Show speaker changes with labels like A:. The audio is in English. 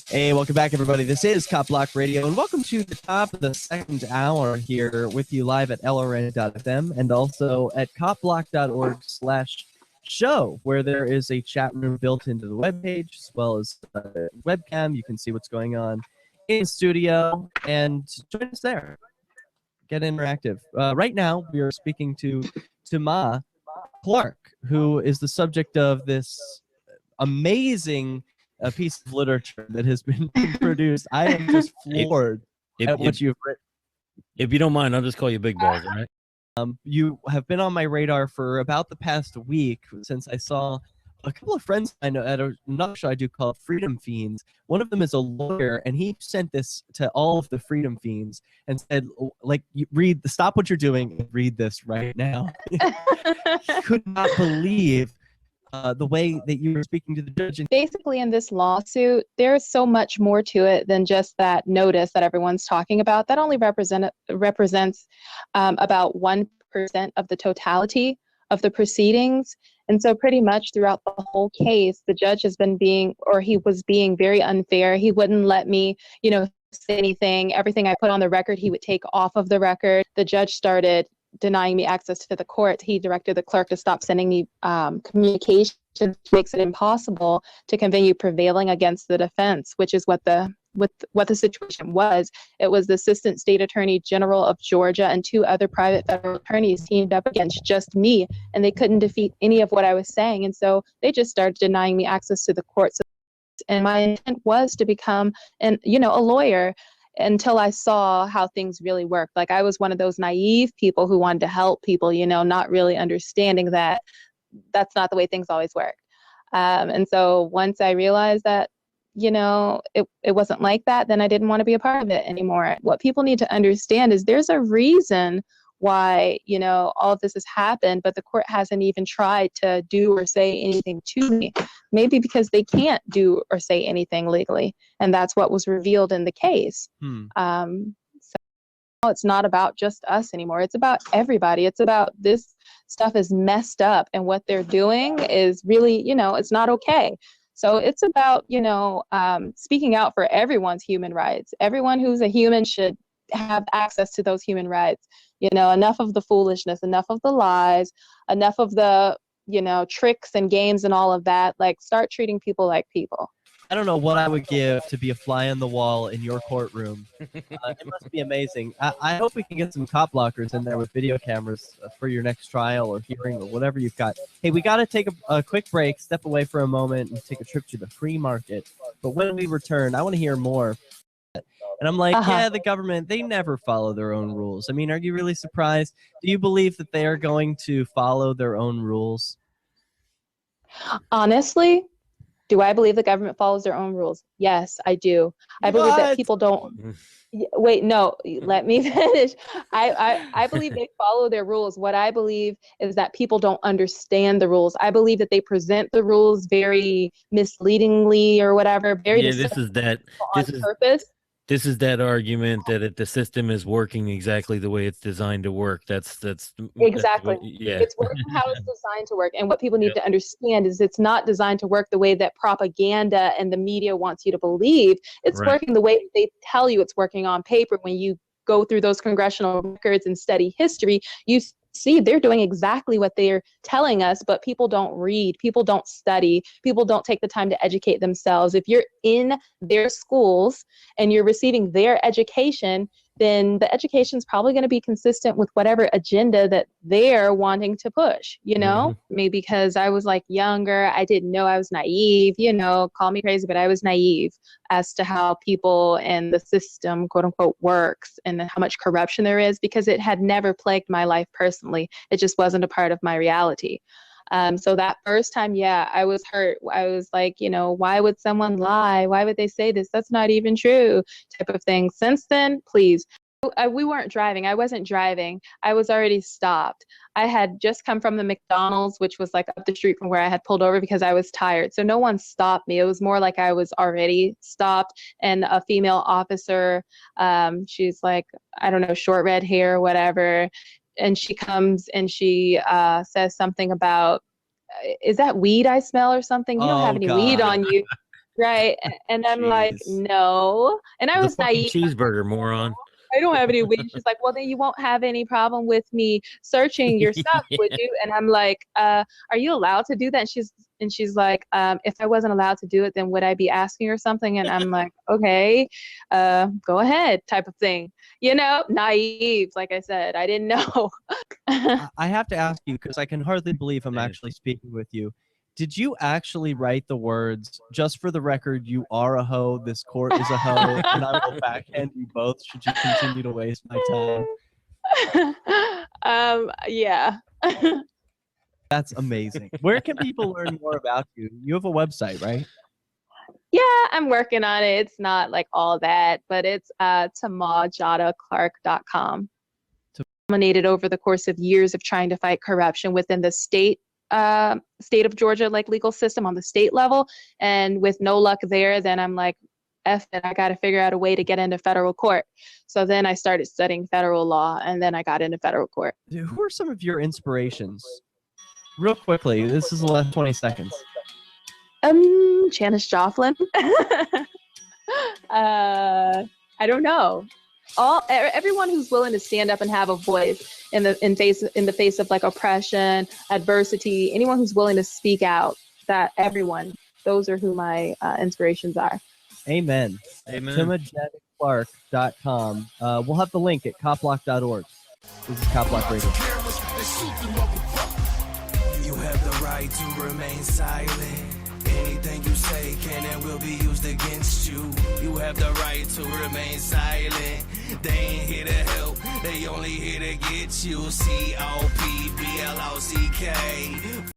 A: Hey, welcome back, everybody. This is CopBlock Radio, and welcome to the top of the second hour here with you live at lrn.fm and also at copblock.org/show, where there is a chat room built into the webpage, as well as a webcam. You can see what's going on in the studio, and join us there. Get interactive. Right now, we are speaking to Tamah Clark, who is the subject of this amazing a piece of literature that has been produced. I am just floored at what you've written.
B: If you don't mind, I'll just call you Big Balls, all right?
A: You have been on my radar for about the past week since I saw a couple of friends I know at another show I do called Freedom Fiends. One of them is a lawyer, and he sent this to all of the Freedom Fiends and said, like, stop what you're doing and read this right now. He could not believe the way that you were speaking to the judge.
C: Basically, in this lawsuit, there's so much more to it than just that notice that everyone's talking about. That only represents about 1% of the totality of the proceedings. And so pretty much throughout the whole case, the judge has been he was being very unfair. He wouldn't let me, say anything. Everything I put on the record, he would take off of the record. The judge started denying me access to the court. He directed the clerk to stop sending me communications, which makes it impossible to continue prevailing against the defense, which is what the situation was. It was the Assistant State Attorney General of Georgia and 2 other private federal attorneys teamed up against just me, and they couldn't defeat any of what I was saying. And so they just started denying me access to the courts. And my intent was to become a lawyer until I saw how things really worked. Like, I was one of those naive people who wanted to help people, not really understanding that that's not the way things always work. And so once I realized that, it wasn't like that, then I didn't want to be a part of it anymore. What people need to understand is there's a reason why, all of this has happened, but the court hasn't even tried to do or say anything to me. Maybe because they can't do or say anything legally. And that's what was revealed in the case. So it's not about just us anymore. It's about everybody. It's about this stuff is messed up, and what they're doing is really, it's not okay. So it's about, speaking out for everyone's human rights. Everyone who's a human should have access to those human rights. Enough of the foolishness, enough of the lies, enough of the, tricks and games and all of that. Like, start treating people like people.
A: I don't know what I would give to be a fly on the wall in your courtroom. It must be amazing. I hope we can get some cop blockers in there with video cameras for your next trial or hearing or whatever you've got. Hey, we got to take a quick break, step away for a moment, and take a trip to the free market. But when we return, I want to hear more. And I'm like, yeah, the government, they never follow their own rules. I mean, are you really surprised? Do you believe that they are going to follow their own rules?
C: Honestly, do I believe the government follows their own rules? Yes, I do. I believe that people don't. Wait, no, let me finish. I believe they follow their rules. What I believe is that people don't understand the rules. I believe that they present the rules very misleadingly or whatever. Purpose.
B: This is that argument that if the system is working exactly the way it's designed to work, that's
C: exactly.
B: Yeah.
C: It's working how it's designed to work. And what people need to understand is it's not designed to work the way that propaganda and the media wants you to believe. It's working the way they tell you it's working on paper. When you go through those congressional records and study history, you see they're doing exactly what they're telling us, but people don't read, people don't study, people don't take the time to educate themselves. If you're in their schools and you're receiving their education, then the education is probably going to be consistent with whatever agenda that they're wanting to push, Maybe because I was like younger, I didn't know, I was naive, call me crazy, but I was naive as to how people and the system, quote unquote, works and how much corruption there is, because it had never plagued my life personally. It just wasn't a part of my reality. So that first time, I was hurt. I was like, why would someone lie? Why would they say this? That's not even true, type of thing. Since then, please. We weren't driving. I wasn't driving. I was already stopped. I had just come from the McDonald's, which was like up the street from where I had pulled over, because I was tired. So no one stopped me. It was more like I was already stopped. And a female officer, she's like, I don't know, short red hair, whatever. And she comes and she says something about, is that weed I smell or something? You don't have any weed on you. Right. And I'm like,
A: Jeez.
C: no. And I
B: The
C: was
B: fucking
C: naive.
B: cheeseburger, moron.
C: I don't have any weed. She's like, well, then you won't have any problem with me searching your stuff, would you? And I'm like, are you allowed to do that? And she's like, if I wasn't allowed to do it, then would I be asking or something? And I'm like, okay, go ahead, type of thing. You know, naive. Like I said, I didn't know.
A: I have to ask you, because I can hardly believe I'm actually speaking with you. Did you actually write the words, just for the record, you are a hoe, this court is a hoe, and I will backhand you both should you continue to waste my time?
C: Yeah.
A: That's amazing. Where can people learn more about you? You have a website, right?
C: Yeah, I'm working on it. It's not like all that, but it's tamahjadaclark.com. Dominated over the course of years of trying to fight corruption within the state of Georgia, like legal system on the state level. And with no luck there, then I'm like, F it, I got to figure out a way to get into federal court. So then I started studying federal law, and then I got into federal court.
A: Who are some of your inspirations? Real quickly, this is the last 20 seconds.
C: Janice Joplin. I don't know. Everyone who's willing to stand up and have a voice in the face of like oppression, adversity, anyone who's willing to speak out, those are who my inspirations are.
A: Amen.
B: Amen.
A: TamahJadaClark.com. We'll have the link at CopBlock.org. This is CopBlock Radio.
D: You have the right to remain silent. Anything you say can and will be used against you. You have the right to remain silent. They ain't here to help, they only here to get you. COPBLOCK.